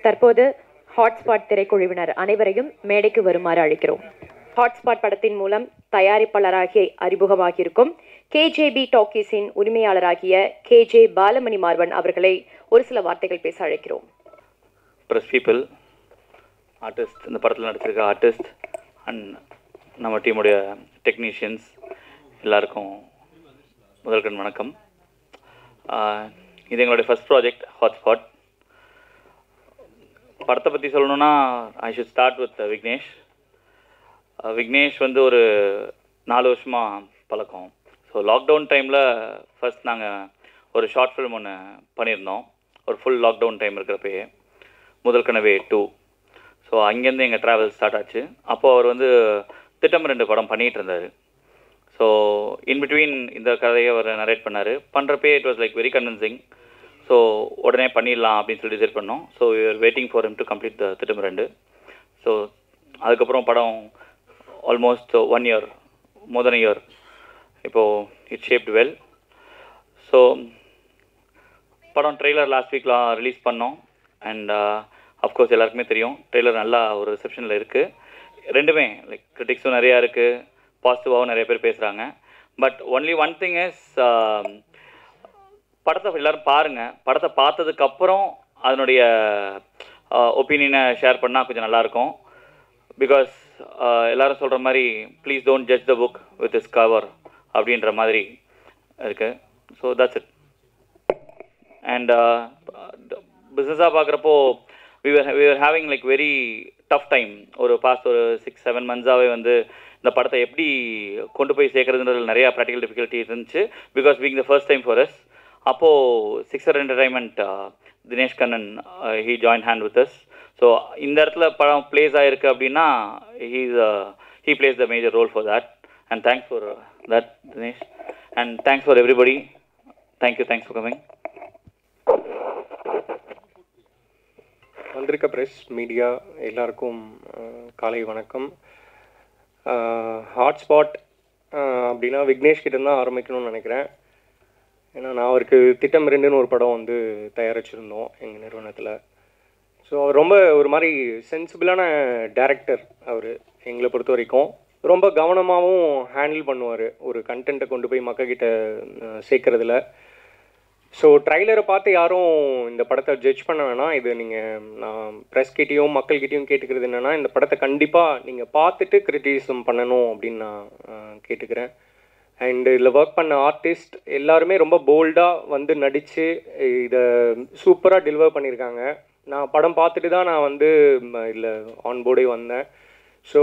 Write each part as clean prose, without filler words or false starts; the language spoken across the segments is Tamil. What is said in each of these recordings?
தற்போது ஹாட்ஸ்பாட் திரைக்குழுவினர் அனைவரையும் மேடைக்கு வருமாறு அழைக்கிறோம். ஹாட்ஸ்பாட் படத்தின் மூலம் தயாரிப்பாளராகி அறிமுகமாகியிருக்கும் கேஜேபி டாக்கீஸின் உரிமையாளராகிய கேஜே பாலமணி மார்வன் அவர்களை ஒரு சில வார்த்தைகள் பேச அழைக்கிறோம். ப்ரெஸ் பீப்புள், ஆர்டிஸ்ட், இந்த படத்தில் நடிச்சிருக்க ஆர்டிஸ்ட் அண்ட் நம்ம டீமுடைய டெக்னீஷியன்ஸ் எல்லாருக்கும் முதல்கண் வணக்கம். இது எங்களுடைய ஃபர்ஸ்ட் ப்ராஜெக்ட் ஹாட்ஸ்பாட். படத்தை பற்றி சொல்லணுன்னா I should start with Vignesh. Vignesh வந்து ஒரு 4 வருஷமாக பழக்கம். ஸோ லாக்டவுன் டைமில் ஃபர்ஸ்ட் நாங்கள் ஒரு ஷார்ட் ஃபிலிம் ஒன்று பண்ணியிருந்தோம். ஒரு ஃபுல் லாக்டவுன் டைம் இருக்கிறப்பயே, முதல் கனவே 2. ஸோ அங்கேருந்து எங்கள் ட்ராவல் ஸ்டார்ட் ஆச்சு. அப்போது அவர் வந்து திட்டம் 2 படம் பண்ணிகிட்டு இருந்தார். ஸோ இன்பிட்வீன் இந்த கதையை அவர் நரேட் பண்ணார். பண்ணுறப்பே it was like very convincing. So உடனே பண்ணிடலாம் அப்படின்னு சொல்லி டிசைட் பண்ணோம். So we are waiting for him to complete the Thittam 2. So அதுக்கப்புறம் படம் almost 1 year, more than a year, இப்போது இட் ஷேப்ட் வெல். ஸோ படம் ட்ரெய்லர் லாஸ்ட் வீக்லாம் ரிலீஸ் பண்ணோம். அண்ட் அஃப்கோர்ஸ் எல்லாருக்குமே தெரியும் ட்ரெய்லர் நல்லா ஒரு ரிசப்ஷனில் இருக்குது. ரெண்டுமே லைக் கிரிட்டிக்ஸும் நிறையா இருக்குது, பாசிட்டிவாகவும் நிறைய பேர் பேசுகிறாங்க. But only one thing is, படத்தை எல்லோரும் பாருங்கள். படத்தை பார்த்ததுக்கப்புறம் அதனுடைய ஒப்பீனியனை ஷேர் பண்ணால் கொஞ்சம் நல்லாயிருக்கும். பிகாஸ் எல்லோரும் சொல்கிற மாதிரி please don't judge the book with is cover அப்படின்ற மாதிரி இருக்குது. So that's it. அண்ட் பிஸ்னஸாக பார்க்குறப்போ we were having like very tough time. ஒரு பாஸ்ட் ஒரு 6-7 months-ஆகவே வந்து இந்த படத்தை எப்படி கொண்டு போய் சேர்க்குறதுன்றது நிறையா ப்ராக்டிக்கல் டிஃபிகல்ட்டி இருந்துச்சு. Because being the first time for us. அப்போது sixer entertainment Dinesh Kannan he join hand with us. So இந்த இடத்துல படம் பிளேஸ் ஆகிருக்கு அப்படின்னா he plays the major role for that. And thanks for that, Dinesh. And thanks for everybody. Thanks for coming. வந்திருக்க ப்ரெஸ் மீடியா எல்லாருக்கும் காலை வணக்கம். ஹாட்ஸ்பாட் அப்படின்னா விக்னேஷ் கிட்ட தான் ஆரம்பிக்கணும்னு நினைக்கிறேன். ஏன்னா நான் அவருக்கு திட்டம் 2ன்னு ஒரு படம் வந்து தயாரிச்சிருந்தோம் எங்கள் நிறுவனத்தில். ஸோ அவர் ரொம்ப ஒரு மாதிரி சென்சிபிளான டேரக்டர். அவர் எங்களை பொறுத்த வரைக்கும் ரொம்ப கவனமாகவும் ஹேண்டில் பண்ணுவார் ஒரு கண்டென்ட்டை கொண்டு போய் மக்கள்கிட்ட சேர்க்குறதுல. ஸோ ட்ரைலரை பார்த்து யாரும் இந்த படத்தை ஜட்ஜ் பண்ண வேணாம். இது நான் ப்ரெஸ்கிட்டையும் மக்கள்கிட்டையும் கேட்டுக்கிறது என்னென்னா, இந்த படத்தை கண்டிப்பாக நீங்கள் பார்த்துட்டு கிரிட்டிசிசம் பண்ணணும் அப்படின்னு நான் கேட்டுக்கிறேன். அண்டு இதில் ஒர்க் பண்ண ஆர்டிஸ்ட் எல்லாருமே ரொம்ப போல்டாக வந்து நடித்து இதை சூப்பராக டெலிவர் பண்ணியிருக்காங்க. நான் படம் பார்த்துட்டு தான் நான் வந்து இதில் ஆன்போர்டே வந்தேன். So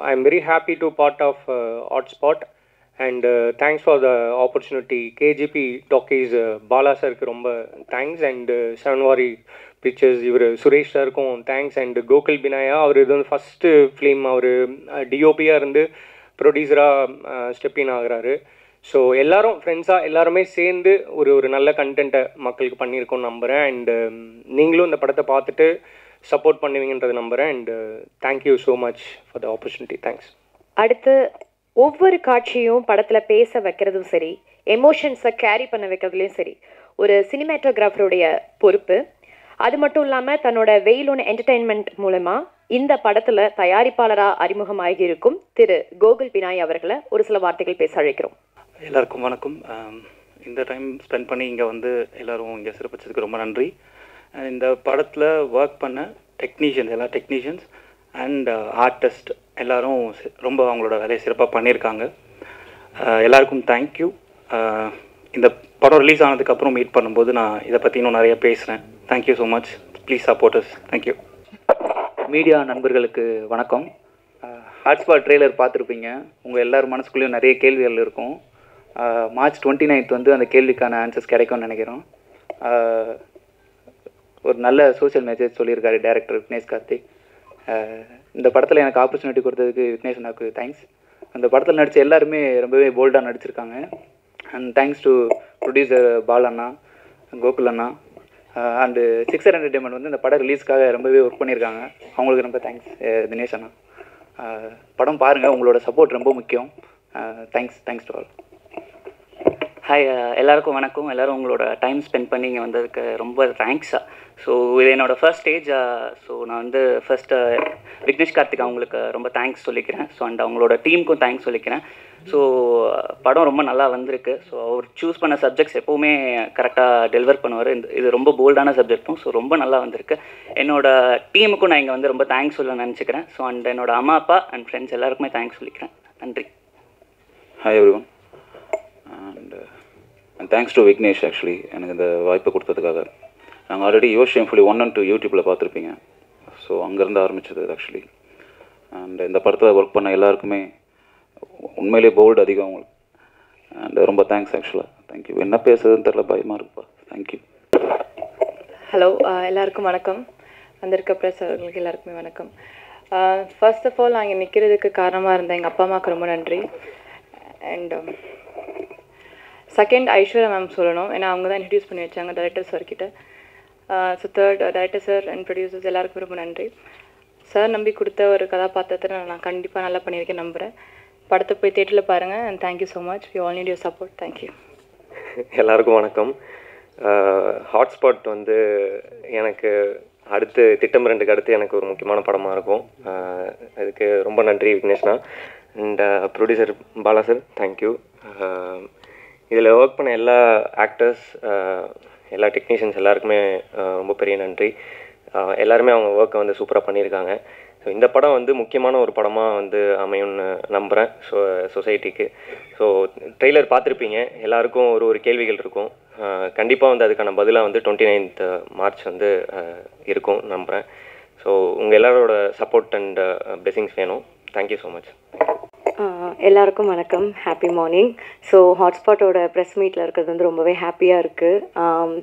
I am very happy to part of Hotspot. And thanks for the opportunity. KGP talkies Bala சாருக்கு ரொம்ப தேங்க்ஸ். அண்டு 7 வாரி பிக்சர்ஸ் இவர் சுரேஷ் சாருக்கும் தேங்க்ஸ். அண்டு கோகுல் பினாயா, அவர் இது வந்து ஃபஸ்ட்டு ஃபிலிம். அவர் டிஓபியாக இருந்து ப்ரொடியூசராக ஸ்டெப்பின் ஆகிறாரு. ஸோ எல்லோரும் ஃப்ரெண்ட்ஸாக எல்லாருமே சேர்ந்து ஒரு நல்ல கண்டென்ட்டை மக்களுக்கு பண்ணியிருக்கோன்னு நம்புகிறேன். அண்டு நீங்களும் இந்த படத்தை பார்த்துட்டு சப்போர்ட் பண்ணுவீங்கன்றது நம்புகிறேன். And thank you so much for the opportunity. Thanks. அடுத்து ஒவ்வொரு காட்சியும் படத்தில் பேச வைக்கிறதும் சரி, எமோஷன்ஸை கேரி பண்ண வைக்கிறதுலையும் சரி, ஒரு சினிமேட்டோகிராஃபருடைய பொறுப்பு. அது மட்டும் இல்லாமல் தன்னோட வெயிலோன் என்டர்டெயின்மெண்ட் மூலமாக இந்த படத்தில் தயாரிப்பாளராக அறிமுகமாகி இருக்கும் திரு கோகுல் பினாய் அவர்களை ஒரு சில வார்த்தைகள் பேச அழைக்கிறோம். எல்லாருக்கும் வணக்கம். இந்த டைம் ஸ்பெண்ட் பண்ணி இங்கே வந்து எல்லோரும் இங்கே சிறப்பிச்சதுக்கு ரொம்ப நன்றி. இந்த படத்தில் ஒர்க் பண்ண எல்லா டெக்னீஷியன்ஸ் அண்ட் ஆர்டிஸ்ட் எல்லோரும் ரொம்ப அவங்களோட வேலையை சிறப்பாக பண்ணியிருக்காங்க. எல்லாருக்கும் தேங்க்யூ. இந்த படம் ரிலீஸ் ஆனதுக்கப்புறம் மீட் பண்ணும்போது நான் இதை பற்றி இன்னும் நிறைய பேசுகிறேன். Thank you so much. Please support us. Thank you. Media நண்பர்களுக்கு வணக்கம். ஹாட்ஸ்பாட் ட்ரெய்லர் பார்த்துருப்பீங்க. உங்கள் எல்லோரும் மனசுக்குள்ளேயும் நிறைய கேள்விகள் இருக்கும். மார்ச் 29 வந்து அந்த கேள்விக்கான ஆன்சர்ஸ் கிடைக்கும்னு நினைக்கிறோம். ஒரு நல்ல சோஷியல் மெசேஜ் சொல்லியிருக்காரு டைரக்டர் விக்னேஷ் கார்த்திக். இந்த படத்தில் எனக்கு ஆப்பர்ச்சுனிட்டி கொடுத்ததுக்கு விக்னேஷ் அண்ணாவுக்கு தேங்க்ஸ். அந்த படத்தில் நடித்த எல்லாருமே ரொம்பவே போல்டாக நடிச்சிருக்காங்க. And thanks to producer Paul அண்ணா, கோகுல் அண்ணா அண்டு சிக்ஸர் என்டர்டைன்மெண்ட் வந்து இந்த படம் ரிலீஸ்க்காக ரொம்பவே ஒர்க் பண்ணியிருக்காங்க. அவங்களுக்கு ரொம்ப தேங்க்ஸ் தினேஷ் அண்ணா. படம் பாருங்கள், உங்களோட சப்போர்ட் ரொம்ப முக்கியம். Thanks to all. ஹாய், எல்லாருக்கும் வணக்கம். எல்லோரும் உங்களோட டைம் ஸ்பெண்ட் பண்ணி இங்கே வந்ததுக்கு ரொம்ப தேங்க்ஸ். ஸோ இது என்னோடய ஃபர்ஸ்ட் ஸ்டேஜ். ஸோ நான் வந்து ஃபஸ்ட்டு விக்னேஷ் கார்த்திக் அவங்களுக்கு ரொம்ப தேங்க்ஸ் சொல்லிக்கிறேன். ஸோ அண்ட் அவங்களோட டீமுக்கும் தேங்க்ஸ் சொல்லிக்கிறேன். ஸோ படம் ரொம்ப நல்லா வந்திருக்கு. ஸோ அவர் சூஸ் பண்ண சப்ஜெக்ட்ஸ் எப்போவுமே கரெக்டாக டெலிவர் பண்ணுவார். இது ரொம்ப போல்டான சப்ஜெக்ட்டும். ஸோ ரொம்ப நல்லா வந்திருக்கு. என்னோடய டீமுக்கும் நான் இங்கே வந்து ரொம்ப தேங்க்ஸ் சொல்ல நினச்சிக்கிறேன். ஸோ அண்ட் என்னோடய அம்மா அப்பா அண்ட் ஃப்ரெண்ட்ஸ் எல்லாருக்குமே தேங்க்ஸ் சொல்லிக்கிறேன். நன்றி. Hi everyone, and thanks to Vignesh. Actually எனக்கு இந்த வாய்ப்பு கொடுத்ததுக்காக. நாங்கள் ஆல்ரெடி யோசிச்சேன்ஃபுல்லி 1 and 2 யூடியூப்பில் பார்த்துருப்பீங்க. ஸோ அங்கேருந்து ஆரம்பிச்சது ஆக்சுவலி. அண்ட் இந்த படத்தில் ஒர்க் பண்ண எல்லாருக்குமே உண்மையிலே போல்டு அதிகம் அவங்களுக்கு. அண்ட் ரொம்ப தேங்க்ஸ் ஆக்சுவலாக. தேங்க்யூ. என்ன பேசுறதுன்னு தெரியல, பயமாக இருக்குப்பா. தேங்க்யூ. ஹலோ, எல்லாருக்கும் வணக்கம். வந்திருக்க ப்ரெஸ் அவர்களுக்கு எல்லாருக்குமே வணக்கம். ஃபர்ஸ்ட் ஆஃப் ஆல் நாங்கள் நிற்கிறதுக்கு காரணமாக இருந்த எங்கள் அப்பா அம்மாவுக்கு ரொம்ப நன்றி. அண்ட் செகண்ட் ஐஸ்வர்யா மேம் சொல்லணும், ஏன்னா அவங்க தான் இன்ட்ரடியூஸ் பண்ணி வச்சாங்க டைரக்டர் சார் கிட்ட. So third director sir and producers எல்லாருக்கும் ரொம்ப நன்றி. சார் நம்பி கொடுத்த ஒரு கதாபாத்திரத்தை நான் கண்டிப்பாக நல்லா பண்ணியிருக்கேன் நம்புகிறேன். படத்தை போய் தேட்டரில் பாருங்கள். And thank you so much. We all need your support. Thank you. எல்லாருக்கும் வணக்கம். ஹாட்ஸ்பாட் வந்து எனக்கு அடுத்து திட்டம் 2க்கு அடுத்து எனக்கு ஒரு முக்கியமான படமாக இருக்கும். அதுக்கு ரொம்ப நன்றி விக்னேஷ்னா. And producer Bala sir, thank you. இதில் ஒர்க் பண்ண எல்லா ஆக்டர்ஸ், எல்லா டெக்னீஷியன்ஸ் எல்லாருக்குமே ரொம்ப பெரிய நன்றி. எல்லாருமே அவங்க ஒர்க்கை வந்து சூப்பராக பண்ணியிருக்காங்க. ஸோ இந்த படம் வந்து முக்கியமான ஒரு படமாக வந்து அமையும்னு நம்புகிறேன் சொசைட்டிக்கு. ஸோ ட்ரெய்லர் பார்த்துருப்பீங்க. எல்லாருக்கும் ஒரு கேள்விகள் இருக்கும். கண்டிப்பாக வந்து அதுக்கான பதிலாக வந்து 29th March வந்து இருக்கும் நம்புகிறேன். ஸோ உங்கள் எல்லாரோட சப்போர்ட் அண்ட் பிளெஸிங்ஸ் வேணும். Thank you so much. எல்லாருக்கும் வணக்கம். Happy morning. ஸோ ஹாட்ஸ்பாட்டோட ப்ரெஸ் மீட்டில் இருக்கிறது வந்து ரொம்பவே ஹாப்பியாக இருக்குது.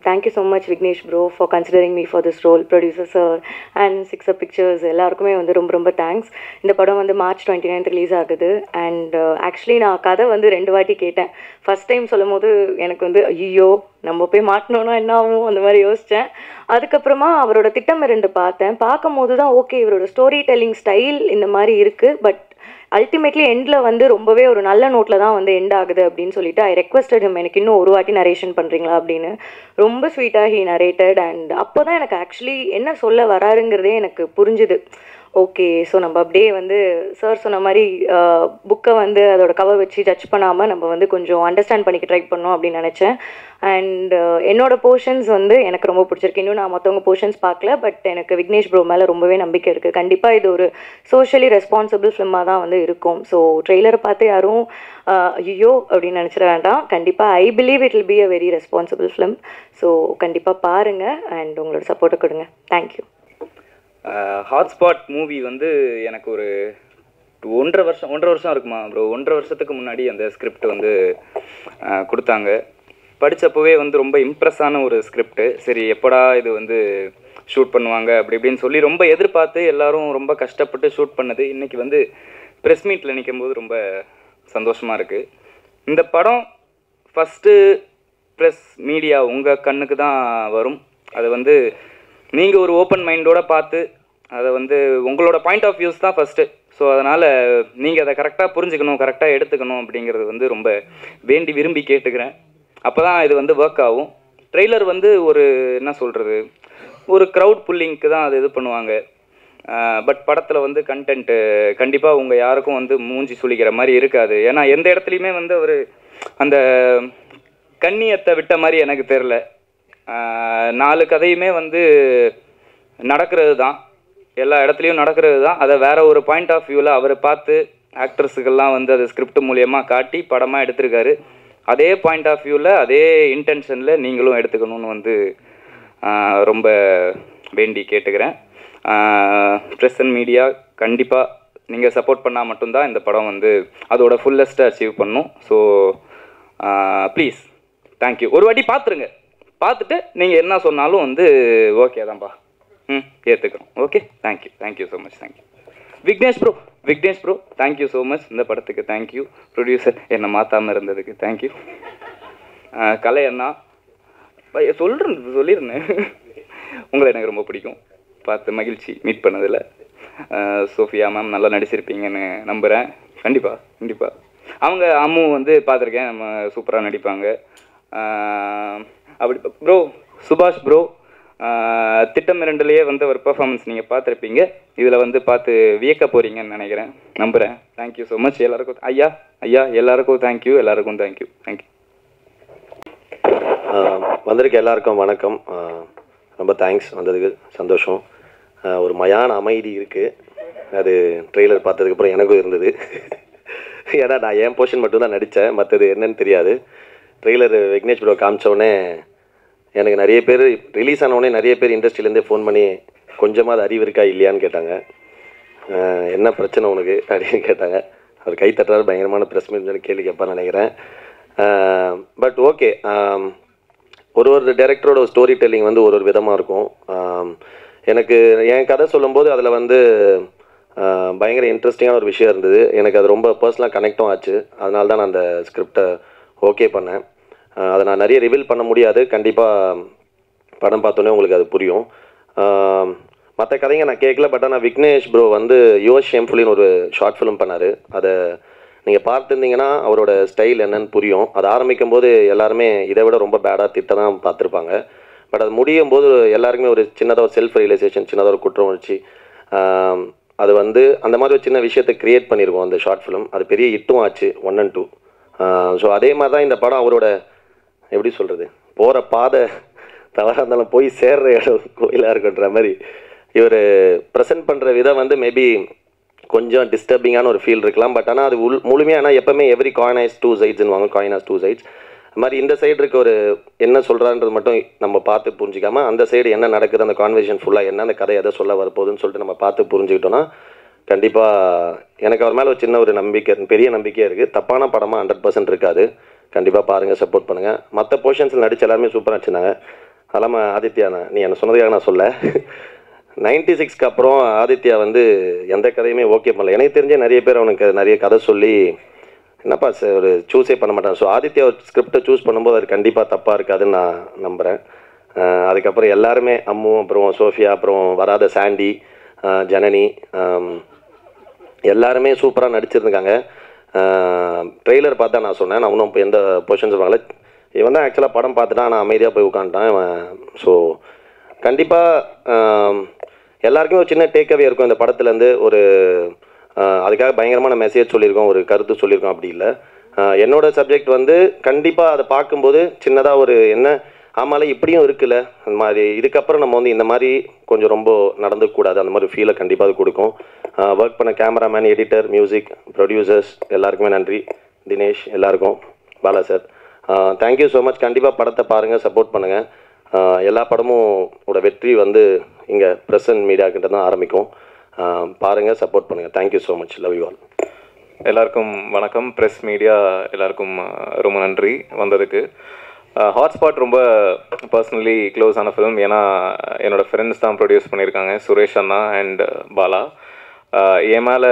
Thank you so much Vignesh bro for considering me for this role. Producer sir and 6 pictures எல்லாருக்குமே வந்து ரொம்ப ரொம்ப தேங்க்ஸ். இந்த படம் வந்து March 29th ரிலீஸ் ஆகுது. அண்ட் ஆக்சுவலி நான் கதை வந்து 2 வாட்டி கேட்டேன். ஃபஸ்ட் டைம் சொல்லும் போது எனக்கு வந்து ஐயோ நம்ம போய் மாட்டினோன்னா என்ன ஆகும் அந்த மாதிரி யோசித்தேன். அதுக்கப்புறமா அவரோட திட்டம் 2 பார்த்தேன். பார்க்கும் போது தான் ஓகே இவரோட ஸ்டோரி டெல்லிங் ஸ்டைல் இந்த மாதிரி இருக்குது. பட் அல்டிமேட்லி எண்டில் வந்து ரொம்பவே ஒரு நல்ல நோட்டில் தான் வந்து எண்ட் ஆகுது அப்படின்னு சொல்லிட்டு ஐ ரெக்வஸ்டட் ஹிம், எனக்கு இன்னும் ஒரு வாட்டி நரேஷன் பண்ணுறீங்களா அப்படின்னு. ரொம்ப ஸ்வீட்டாக ஹீ நரேட்டட். அண்ட் அப்போ தான் எனக்கு ஆக்சுவலி என்ன சொல்ல வராருங்கிறதே எனக்கு புரிஞ்சுது. ஓகே, ஸோ நம்ம அப்படியே வந்து சார் சொன்ன மாதிரி புக்கை வந்து அதோட கவர் வச்சு ஜட்ஜ் பண்ணாமல் நம்ம வந்து கொஞ்சம் அண்டர்ஸ்டாண்ட் பண்ணிக்க ட்ரை பண்ணோம் அப்படின்னு நினச்சேன். அண்ட் என்னோட போர்ஷன்ஸ் வந்து எனக்கு ரொம்ப பிடிச்சிருக்கு. இன்னும் நான் மற்றவங்க போர்ஷன்ஸ் பார்க்கல. பட் எனக்கு விக்னேஷ் ப்ரோ மேலே ரொம்பவே நம்பிக்கை இருக்குது. கண்டிப்பாக இது ஒரு சோஷியலி ரெஸ்பான்சிபிள் ஃபிலிமாக தான் வந்து இருக்கும். ஸோ ட்ரெய்லரை பார்த்து யாரும் ஐயோ அப்படின்னு நினச்சிட வேண்டாம். கண்டிப்பாக I believe it will be a very responsible film. So கண்டிப்பாக பாருங்கள் அண்ட் உங்களோட சப்போர்ட்டை கொடுங்க. தேங்க்யூ. ஹாட்ஸ்பாட் மூவி வந்து எனக்கு ஒரு 1.5 வருஷம் இருக்குமா ப்ரோ. 1.5 வருஷத்துக்கு முன்னாடி அந்த ஸ்கிரிப்ட் வந்து கொடுத்தாங்க. படித்தப்போவே வந்து ரொம்ப இம்ப்ரெஸ்ஸான ஒரு ஸ்கிரிப்டு. சரி எப்படா இது வந்து ஷூட் பண்ணுவாங்க அப்படி இப்படின்னு சொல்லி ரொம்ப எதிர்பார்த்து எல்லோரும் ரொம்ப கஷ்டப்பட்டு ஷூட் பண்ணது இன்றைக்கி வந்து ப்ரெஸ் மீட்டில் நிற்கும்போது ரொம்ப சந்தோஷமாக இருக்குது. இந்த படம் ஃபஸ்ட்டு ப்ரெஸ் மீடியா உங்கள் கண்ணுக்கு தான் வரும். அது வந்து நீங்கள் ஒரு ஓப்பன் மைண்டோடு பார்த்து அதை வந்து உங்களோட பாயிண்ட் ஆஃப் வியூஸ் தான் ஃபஸ்ட்டு. ஸோ அதனால் நீங்கள் அதை கரெக்டாக புரிஞ்சுக்கணும், கரெக்டாக எடுத்துக்கணும் அப்படிங்கிறது வந்து ரொம்ப வேண்டி விரும்பி கேட்டுக்கிறேன். அப்போ தான் இது வந்து ஒர்க் ஆகும். ட்ரெய்லர் வந்து ஒரு என்ன சொல்கிறது, ஒரு க்ரௌட் புல்லிங்க்கு தான் அது இது பண்ணுவாங்க. பட் படத்தில் வந்து கண்டென்ட்டு கண்டிப்பாக உங்கள் யாருக்கும் வந்து மூஞ்சி சுளிக்கிற மாதிரி இருக்காது. ஏன்னா எந்த இடத்துலையுமே வந்து ஒரு அந்த கண்ணியத்தை விட்ட மாதிரி எனக்கு தெரில. 4 கதையுமே வந்து நடக்கிறது தான், எல்லா இடத்துலையும் நடக்கிறது தான். அதை வேறு ஒரு பாயிண்ட் ஆஃப் வியூவில் அவர் பார்த்து ஆக்ட்ரஸுக்கெல்லாம் வந்து அது ஸ்கிரிப்ட் மூலியமாக காட்டி படமாக எடுத்திருக்காரு. அதே பாயிண்ட் ஆஃப் வியூவில் அதே இன்டென்ஷனில் நீங்களும் எடுத்துக்கணும்னு வந்து ரொம்ப வேண்டி கேட்டுக்கிறேன். ப்ரெஸ் அண்ட் மீடியா கண்டிப்பாக நீங்கள் சப்போர்ட் பண்ணால் மட்டும்தான் இந்த படம் வந்து அதோட ஃபுல்லஸ்ட்டை அச்சீவ் பண்ணும். So please thank you. ஒரு வாட்டி பார்த்துருங்க. பார்த்துட்டு நீங்கள் என்ன சொன்னாலும் வந்து ஓகே தான்ப்பா, ஏற்றுக்கிறோம். Okay, thank you so much. Thank you Vignesh bro thank you so much. இந்த படத்துக்கு தேங்க்யூ. ப்ரொடியூசர் என்னை மாற்றாமல் இருந்ததுக்கு தேங்க்யூ. கலை அண்ணா சொல்லியிருந்தேன் உங்களை எனக்கு ரொம்ப பிடிக்கும், பார்த்து மகிழ்ச்சி மீட் பண்ணதில். சோஃபியா மேம் நல்லா நடிச்சிருப்பீங்கன்னு நம்புகிறேன். கண்டிப்பாக அவங்க அம்மு வந்து பார்த்துருக்கேன், நம்ம சூப்பராக நடிப்பாங்க. அப்படி ப்ரோ சுபாஷ் ப்ரோ திட்டம் 2லேயே வந்து ஒரு பெர்ஃபார்மன்ஸ் நீங்கள் பார்த்துருப்பீங்க. இதில் வந்து பார்த்து வியக்க போகிறீங்கன்னு நினைக்கிறேன், நம்புகிறேன். தேங்க்யூ ஸோ மச் எல்லாருக்கும். ஐயா எல்லாருக்கும் தேங்க்யூ, எல்லாருக்கும் தேங்க்யூ. வந்திருக்க எல்லாருக்கும் வணக்கம். ரொம்ப தேங்க்ஸ், வந்ததுக்கு சந்தோஷம். ஒரு மயான அமைதி இருக்குது, அது ட்ரெய்லர் பார்த்ததுக்கப்புறம் எனக்கும் இருந்தது. ஏன்னா நான் என் போர்ஷன் மட்டும்தான் நடித்தேன், மற்றது என்னன்னு தெரியாது. ட்ரெய்லர் விக்னேஷ் ப்ரோ காமிச்சோடனே எனக்கு நிறைய பேர் ரிலீஸ் ஆனவுடனே நிறைய பேர் இண்டஸ்ட்ரியிலேருந்தே ஃபோன் பண்ணி கொஞ்சமாக அது அறிவு இருக்கா இல்லையான்னு கேட்டாங்க. என்ன பிரச்சனை உனக்கு அப்படின்னு கேட்டாங்க. அவர் கை தட்டுறாரு, பயங்கரமான ப்ரெஸ் மீட் கேள்வி கேட்பான்னு நினைக்கிறேன். பட் ஓகே, ஒரு டைரக்டரோட ஸ்டோரி டெல்லிங் வந்து ஒரு விதமாக இருக்கும். எனக்கு என் கதை சொல்லும்போது அதில் வந்து பயங்கர இன்ட்ரெஸ்டிங்கான ஒரு விஷயம் இருந்தது. எனக்கு அது ரொம்ப பர்சனலாக கனெக்டும் ஆச்சு. அதனால தான் நான் அந்த ஸ்கிரிப்டை ஓகே பண்ணேன். அதை நான் நிறைய ரிவீல் பண்ண முடியாது, கண்டிப்பாக படம் பார்த்தோன்னே உங்களுக்கு அது புரியும். மற்ற கதைங்க நான் கேட்கல, பட் ஆனால் விக்னேஷ் ப்ரோ வந்து யுவர் ஷேம்ஃபுல்லின்னு ஒரு ஷார்ட் ஃபிலிம் பண்ணார். அதை நீங்கள் பார்த்துருந்தீங்கன்னா அவரோட ஸ்டைல் என்னன்னு புரியும். அது ஆரம்பிக்கும் போது எல்லாருமே இதை விட ரொம்ப பேடாக திட்ட தான் பார்த்துருப்பாங்க. பட் அது முடியும் போது எல்லாருக்குமே ஒரு சின்னதாக ஒரு செல்ஃப் ரியலைசேஷன், சின்னதாக ஒரு குற்றம் உணர்ச்சி, அது வந்து அந்த மாதிரி ஒரு சின்ன விஷயத்தை க்ரியேட் பண்ணியிருக்கோம் அந்த ஷார்ட் ஃபிலிம். அது பெரிய ஹிட்டும் ஆச்சு 1 and 2. ஸோ அதே மாதிரி தான் இந்த படம் அவரோட எப்படி சொல்கிறது, போகிற பாதை தவறாக இருந்தாலும் போய் சேர்ற இடம் கோயிலாக இருக்குன்ற மாதிரி இவர் ப்ரெசென்ட் பண்ணுற விதம் வந்து மேபி கொஞ்சம் டிஸ்டர்பிங்கான ஒரு ஃபீல் இருக்கலாம். பட் ஆனால் அது முழுமையாக ஆனால் எப்போவுமே எவ்ரி காயின் ஹேஸ் 2 sides வாங்க, காயின் ஹேஸ் 2 sides. அது மாதிரி இந்த சைடு இருக்க ஒரு என்ன சொல்கிறான்றது மட்டும் நம்ம பார்த்து புரிஞ்சிக்காமல் அந்த சைடு என்ன நடக்குது, அந்த கான்வர்சேஷன் ஃபுல்லாக என்ன, அந்த கதை எதை சொல்ல வரப்போகுதுன்னு சொல்லிட்டு நம்ம பார்த்து புரிஞ்சுக்கிட்டோன்னா கண்டிப்பாக எனக்கு அவர் மேலே ஒரு சின்ன ஒரு நம்பிக்கை, பெரிய நம்பிக்கையாக இருக்குது. தப்பான படமாக 100% இருக்காது. கண்டிப்பாக பாருங்கள், சப்போர்ட் பண்ணுங்கள். மற்ற போர்ஷன்ஸில் நடித்த எல்லாருமே சூப்பராக வச்சுருந்தாங்க. அதெல்லாம் ஆதித்யா, நீ என்ன சொன்னதுக்காக நான் சொல்ல, 96க்கு அப்புறம் ஆதித்யா வந்து எந்த கதையுமே ஓகே பண்ணல. எனக்கு தெரிஞ்ச நிறைய பேர் அவனுக்கு நிறைய கதை சொல்லி என்னப்பா ஒரு சூஸே பண்ண மாட்டான். ஸோ ஆதித்யா ஒரு ஸ்கிரிப்டை சூஸ் பண்ணும்போது அது கண்டிப்பாக தப்பாக இருக்காதுன்னு நான் நம்புகிறேன். அதுக்கப்புறம் எல்லாருமே அம்மு, அப்புறம் சோஃபியா, அப்புறம் வராத சாண்டி, ஜனனி, எல்லாருமே சூப்பராக நடிச்சிருந்தாங்க. ட்ரெய்லர் பார்த்தா நான் சொன்னேன், நான் இன்னும் இப்போ எந்த பொசிஷன்ஸ் வாங்கல. இவன் தான் ஆக்சுவலாக படம் பார்த்துட்டான், நான் அமைதியாக போய் உட்காந்துட்டான். ஸோ கண்டிப்பாக எல்லாருக்குமே ஒரு சின்ன டேக்அவே இருக்கும் இந்த படத்துலேருந்து. ஒரு அதுக்காக பயங்கரமான மெசேஜ் சொல்லியிருக்கோம், ஒரு கருத்து சொல்லியிருக்கோம் அப்படி இல்லை. என்னோட சப்ஜெக்ட் வந்து கண்டிப்பாக அதை பார்க்கும்போது சின்னதாக ஒரு என்ன ஆமால இப்படியும் இருக்குல்ல, அந்த மாதிரி இதுக்கப்புறம் நம்ம வந்து இந்த மாதிரி கொஞ்சம் ரொம்ப நடந்துக்கூடாது, அந்த மாதிரி ஃபீலை கண்டிப்பாக அது கொடுக்கும். ஒர்க் பண்ண கேமராமேன், எடிட்டர், மியூசிக், ப்ரொடியூசர்ஸ் எல்லாருக்குமே நன்றி. தினேஷ், எல்லாருக்கும், Bala sir, thank you so much. கண்டிப்பாக படத்தை பாருங்கள், சப்போர்ட் பண்ணுங்கள். எல்லா படமும் ஓட வெற்றி வந்து இங்கே ப்ரெஸ் அண்ட் மீடியாக்கிட்ட தான் ஆரம்பிக்கும். பாருங்கள், சப்போர்ட் பண்ணுங்கள். Thank you so much. Love you all. எல்லாருக்கும் வணக்கம். ப்ரெஸ் மீடியா எல்லாருக்கும் ரொம்ப நன்றி வந்ததுக்கு. ஹாட்ஸ்பாட் ரொம்ப பர்சனலி க்ளோஸ் ஆன ஃபிலிம். ஏன்னா என்னோடய ஃப்ரெண்ட்ஸ் தான் ப்ரொடியூஸ் பண்ணியிருக்காங்க, சுரேஷ் அண்ணா அண்ட் பாலா. என் மேலே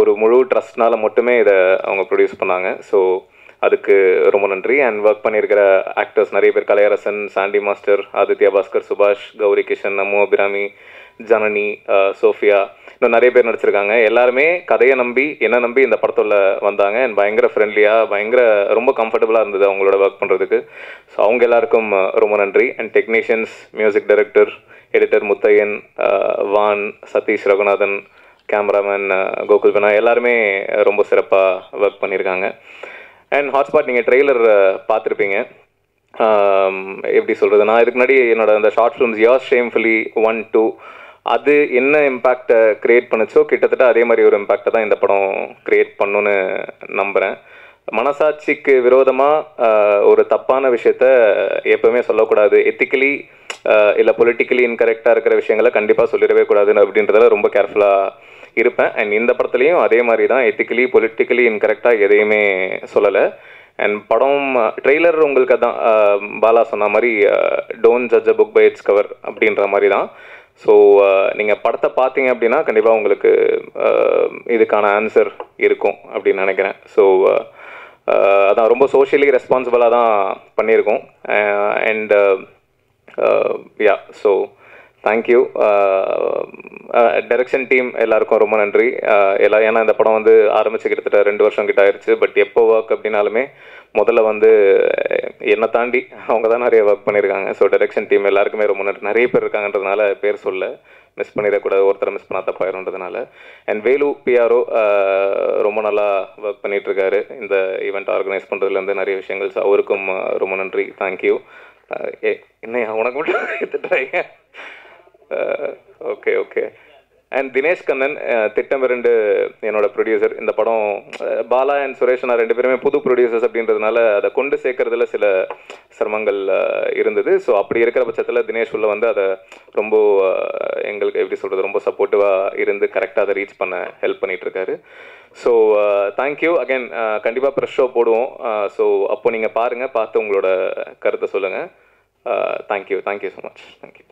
ஒரு முழு ட்ரஸ்ட்னால மட்டுமே இதை அவங்க ப்ரொடியூஸ் பண்ணாங்க. ஸோ அதுக்கு ரொம்ப நன்றி. அண்ட் ஒர்க் பண்ணியிருக்கிற ஆக்டர்ஸ் நிறைய பேர், கலையரசன், சாண்டி மாஸ்டர், ஆதித்யா பாஸ்கர், சுபாஷ், கௌரி கிஷன், அம்மு அபிராமி, ஜனனி, சோஃபியா, இன்னும் நிறைய பேர் நடிச்சிருக்காங்க. எல்லாருமே கதையை நம்பி, என்ன நம்பி இந்த படத்தில் வந்தாங்க. அண்ட் பயங்கர ஃப்ரெண்ட்லியாக, ரொம்ப கம்ஃபர்டபுளாக இருந்தது அவங்களோட ஒர்க் பண்ணுறதுக்கு. ஸோ அவங்க எல்லாருக்கும் ரொம்ப நன்றி. And technicians, music director, editor Muthaiyan, வான், சதீஷ், ரகுநாதன், கேமராமேன் கோகுல் பனா, எல்லாருமே ரொம்ப சிறப்பாக ஒர்க் பண்ணியிருக்காங்க. அண்ட் ஹாட்ஸ்பாட் நீங்கள் ட்ரெய்லர் பார்த்துருப்பீங்க. எப்படி சொல்கிறது, நான் இதுக்கு முன்னாடி என்னோட அந்த ஷார்ட் ஃபிலிம்ஸ் யுவர் ஷேம்ஃபுல்லி 1, 2 அது என்ன இம்பேக்டை க்ரியேட் பண்ணுச்சோ கிட்டத்தட்ட அதே மாதிரி ஒரு இம்பேக்டை தான் இந்த படம் க்ரியேட் பண்ணுன்னு நம்புகிறேன். மனசாட்சிக்கு விரோதமாக ஒரு தப்பான விஷயத்த எப்போவுமே சொல்லக்கூடாது. எத்திக்கலி இல்லை பொலிட்டிக்கலி இன்கரெக்டாக இருக்கிற விஷயங்களை கண்டிப்பாக சொல்லிடவே கூடாதுன்னு அப்படின்றதில் ரொம்ப கேர்ஃபுல்லாக இருப்பேன். அண்ட் இந்த படத்துலையும் அதே மாதிரி தான், எத்திக்கலி பொலிட்டிக்கலி இன்கரெக்டாக எதையுமே சொல்லலை. அண்ட் படம் ட்ரெய்லர் உங்களுக்கு தான் பாலா சொன்ன மாதிரி don't judge a book by its cover அப்படின்ற மாதிரி தான். ஸோ நீங்கள் படத்தை பார்த்தீங்க அப்படின்னா கண்டிப்பாக உங்களுக்கு இதுக்கான ஆன்சர் இருக்கும் அப்படின்னு நினைக்கிறேன். ஸோ அதான் ரொம்ப சோஷியலி ரெஸ்பான்சிபிளாக தான் பண்ணியிருக்கோம். And yeah, so thank you. Direction team எல்லாருக்கும் ரொம்ப நன்றி. ஏன்னா இந்த படம் வந்து ஆரம்பிச்சு கிட்டத்தட்ட 2 வருஷம் கிட்ட ஆயிடுச்சு. பட் எப்போ ஒர்க் அப்படின்னாலுமே முதல்ல வந்து என்னை தாண்டி அவங்க தான் நிறைய ஒர்க் பண்ணியிருக்காங்க. ஸோ டைரக்ஷன் டீம் எல்லாருக்குமே ரொம்ப நன்றி. நிறைய பேர் இருக்காங்கன்றதுனால பேர் சொல்ல மிஸ் பண்ணிடக்கூடாது, ஒருத்தரை மிஸ் பண்ணால் தப்பாயிருன்றதுனால. அண்ட் வேலு பிஆர்ஓ ரொம்ப நல்லா ஒர்க் பண்ணிகிட்ருக்காரு இந்த ஈவெண்ட் ஆர்கனைஸ் பண்ணுறதுலேருந்து நிறைய விஷயங்கள். ஸோ அவருக்கும் ரொம்ப நன்றி, தேங்க்யூ. என்னையா உனக்கு மட்டும் எடுத்துட்டாங்க? Okay okay. And Dinesh Kannan, திட்டம் 2 என்னோட ப்ரொடியூசர். இந்த படம் பாலா அண்ட் சுரேஷ் நான் 2 பேருமே புது ப்ரொடியூசர்ஸ் அப்படின்றதுனால அதை கொண்டு சேர்க்கறதுல சில சிரமங்கள் இருந்தது. ஸோ அப்படி இருக்கிற பட்சத்தில் தினேஷ் உள்ள வந்து அதை ரொம்ப எங்களுக்கு எப்படி சொல்கிறது, ரொம்ப சப்போர்ட்டிவாக இருந்து கரெக்டாக அதை ரீச் பண்ண ஹெல்ப் பண்ணிகிட்ருக்காரு. So thank you again. கண்டிப்பாக ப்ரெஷ் ஷோ போடுவோம். ஸோ அப்போ நீங்கள் பாருங்கள், பார்த்து உங்களோட கருத்தை சொல்லுங்கள். Thank you so much. தேங்க்யூ.